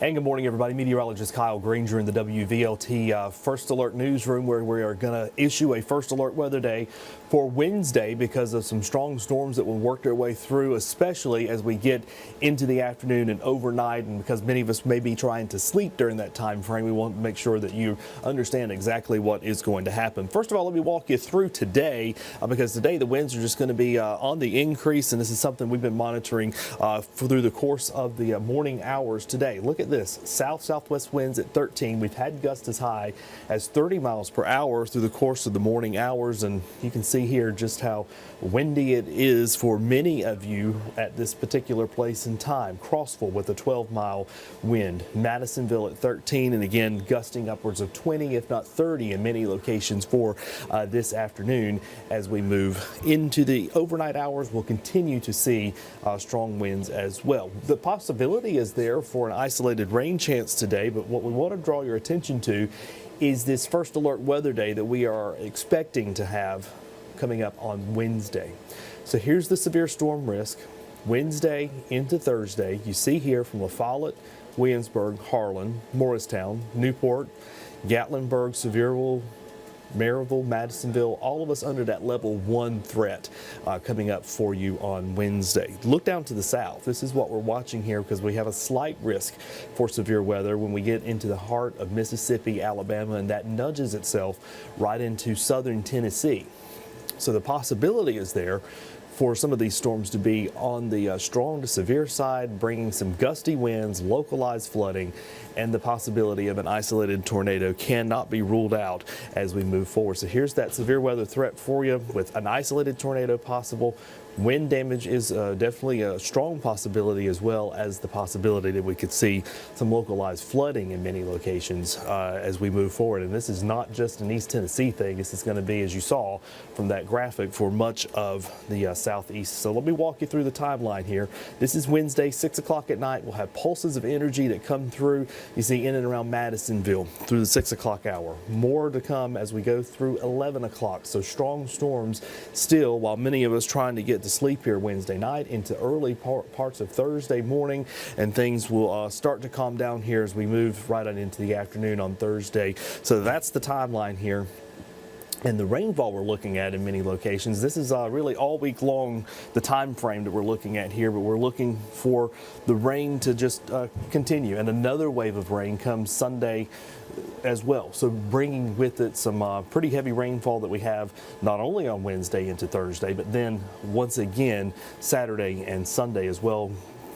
And good morning, everybody. Meteorologist Kyle Grainger in the WVLT First Alert newsroom, where we are going to issue a first alert weather day for Wednesday because of some strong storms that will work their way through, especially as we get into the afternoon and overnight. And because many of us may be trying to sleep during that time frame, we want to make sure that you understand exactly what is going to happen. First of all, let me walk you through today because today the winds are just going to be on the increase, and this is something we've been monitoring through the course of the morning hours today. Look at this, southwest winds at 13. We've had gusts as high as 30 miles per hour through the course of the morning hours, and you can see here just how windy it is for many of you at this particular place in time. Crossville with a 12-mile wind, Madisonville at 13, and again gusting upwards of 20 if not 30 in many locations for this afternoon. As we move into the overnight hours, we'll continue to see strong winds as well. The possibility is there for an isolated rain chance today, but what we want to draw your attention to is this first alert weather day that we are expecting to have coming up on Wednesday. So here's the severe storm risk Wednesday into Thursday. You see here from La Follette, Williamsburg, Harlan, Morristown, Newport, Gatlinburg, Sevierville, Maryville, Madisonville, all of us under that level 1 threat coming up for you on Wednesday. Look down to the south. This is what we're watching here because we have a slight risk for severe weather when we get into the heart of Mississippi, Alabama, and that nudges itself right into southern Tennessee. So the possibility is there for some of these storms to be on the strong to severe side, bringing some gusty winds, localized flooding, and the possibility of an isolated tornado cannot be ruled out as we move forward. So here's that severe weather threat for you with an isolated tornado possible. Wind damage is definitely a strong possibility, as well as the possibility that we could see some localized flooding in many locations as we move forward. And this is not just an East Tennessee thing. This is going to be, as you saw from that graphic, for much of the southeast. So let me walk you through the timeline here. This is Wednesday, 6 o'clock at night. We'll have pulses of energy that come through. You see in and around Madisonville through the 6 o'clock hour. More to come as we go through 11 o'clock. So strong storms still, while many of us trying to get to sleep here Wednesday night into early parts of Thursday morning, and things will start to calm down here as we move right on into the afternoon on Thursday. So that's the timeline here. And the rainfall we're looking at in many locations, this is really all week long, the time frame that we're looking at here, but we're looking for the rain to just continue. And another wave of rain comes Sunday as well. So bringing with it some pretty heavy rainfall that we have not only on Wednesday into Thursday, but then once again Saturday and Sunday as well,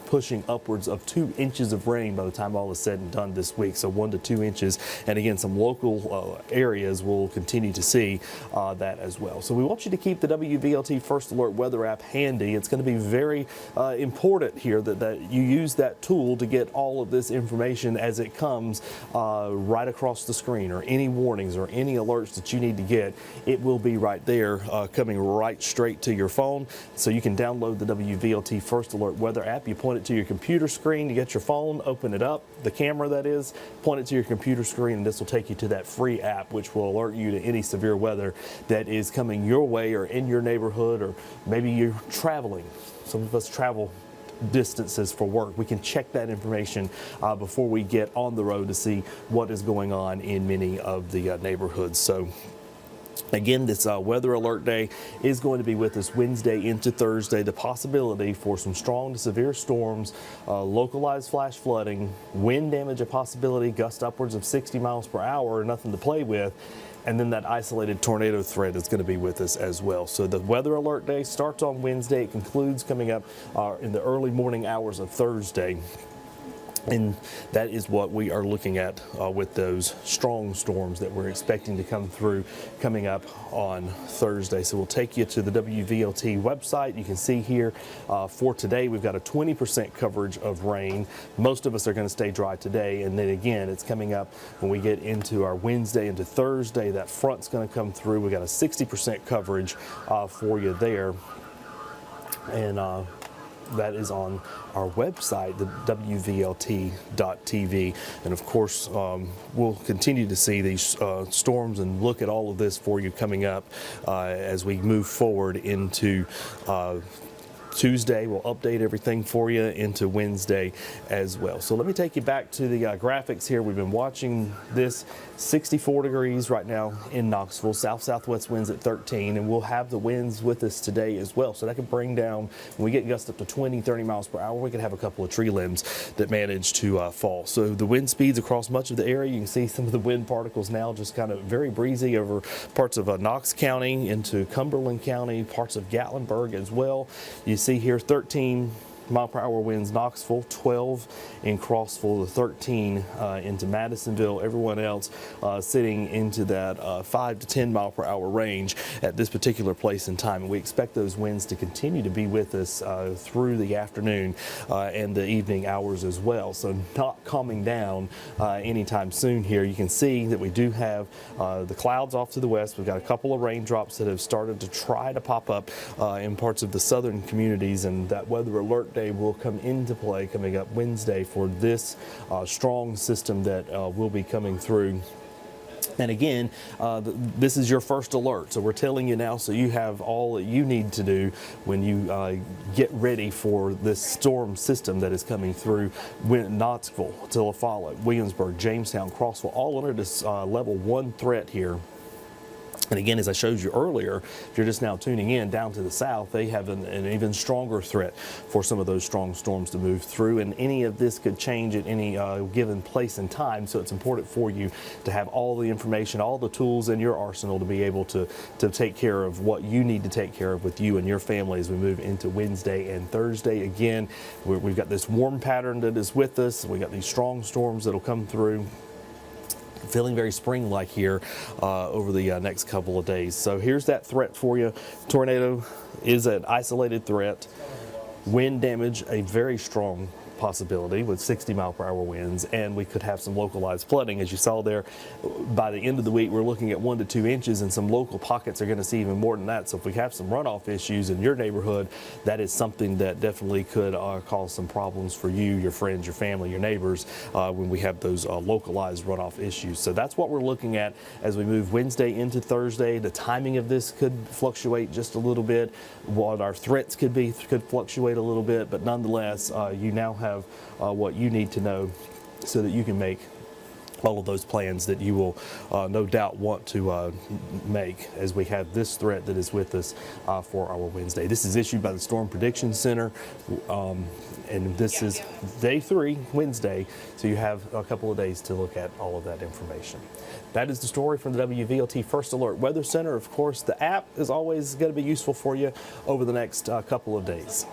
pushing upwards of 2 inches of rain by the time all is said and done this week. So 1 to 2 inches. And again, some local areas will continue to see that as well. So we want you to keep the WVLT First Alert weather app handy. It's going to be very important here that you use that tool to get all of this information as it comes right across the screen, or any warnings or any alerts that you need to get. It will be right there coming right straight to your phone. So you can download the WVLT First Alert weather app. You point it to your computer screen, you get your phone, open it up, the camera that is, point it to your computer screen, and this will take you to that free app which will alert you to any severe weather that is coming your way or in your neighborhood, or maybe you're traveling. Some of us travel distances for work. We can check that information before we get on the road to see what is going on in many of the neighborhoods. So again, this weather alert day is going to be with us Wednesday into Thursday. The possibility for some strong to severe storms, localized flash flooding, wind damage a possibility, gust upwards of 60 miles per hour, nothing to play with. And then that isolated tornado threat is going to be with us as well. So the weather alert day starts on Wednesday. It concludes coming up in the early morning hours of Thursday. And that is what we are looking at with those strong storms that we're expecting to come through coming up on Thursday. So we'll take you to the WVLT website. You can see here for today, we've got a 20% coverage of rain. Most of us are going to stay dry today. And then again, it's coming up when we get into our Wednesday into Thursday. That front's going to come through. We've got a 60% coverage for you there. And that is on our website, the WVLT.tv. And of course, we'll continue to see these storms and look at all of this for you coming up as we move forward into Tuesday. We'll update everything for you into Wednesday as well. So let me take you back to the graphics here. We've been watching this. 64 degrees right now in Knoxville, south-southwest winds at 13, and we'll have the winds with us today as well. So that can bring down, when we get gusts up to 20, 30 miles per hour, we could have a couple of tree limbs that manage to fall. So the wind speeds across much of the area, you can see some of the wind particles now just kind of very breezy over parts of Knox County into Cumberland County, parts of Gatlinburg as well. You see here 13 mile per hour winds Knoxville, 12 in Crossville, 13 into Madisonville. Everyone else sitting into that 5 to 10 mile per hour range at this particular place in time. And we expect those winds to continue to be with us through the afternoon and the evening hours as well. So not calming down anytime soon here. You can see that we do have the clouds off to the west. We've got a couple of raindrops that have started to try to pop up in parts of the southern communities, and that weather alert day will come into play coming up Wednesday for this strong system that will be coming through. And again, this is your first alert, so we're telling you now so you have all that you need to do when you get ready for this storm system that is coming through Knoxville, Tullafalla, Williamsburg, Jamestown, Crossville, all under this level 1 threat here. And again, as I showed you earlier, if you're just now tuning in, down to the south, they have an even stronger threat for some of those strong storms to move through. And any of this could change at any given place and time. So it's important for you to have all the information, all the tools in your arsenal to be able to take care of what you need to take care of with you and your family as we move into Wednesday and Thursday. Again, we've got this warm pattern that is with us. We've got these strong storms that'll come through. Feeling very spring-like here over the next couple of days. So here's that threat for you. Tornado is an isolated threat. Wind damage, a very strong possibility with 60 mile per hour winds, and we could have some localized flooding. As you saw there, by the end of the week we're looking at 1 to 2 inches, and some local pockets are going to see even more than that. So if we have some runoff issues in your neighborhood, that is something that definitely could cause some problems for you, your friends, your family, your neighbors when we have those localized runoff issues. So that's what we're looking at as we move Wednesday into Thursday. The timing of this could fluctuate just a little bit. What our threats could be could fluctuate a little bit, but nonetheless you now have what you need to know so that you can make all of those plans that you will no doubt want to make as we have this threat that is with us for our Wednesday. This is issued by the Storm Prediction Center, and this is day 3, Wednesday, so you have a couple of days to look at all of that information. That is the story from the WVLT First Alert Weather Center. Of course, the app is always going to be useful for you over the next couple of days.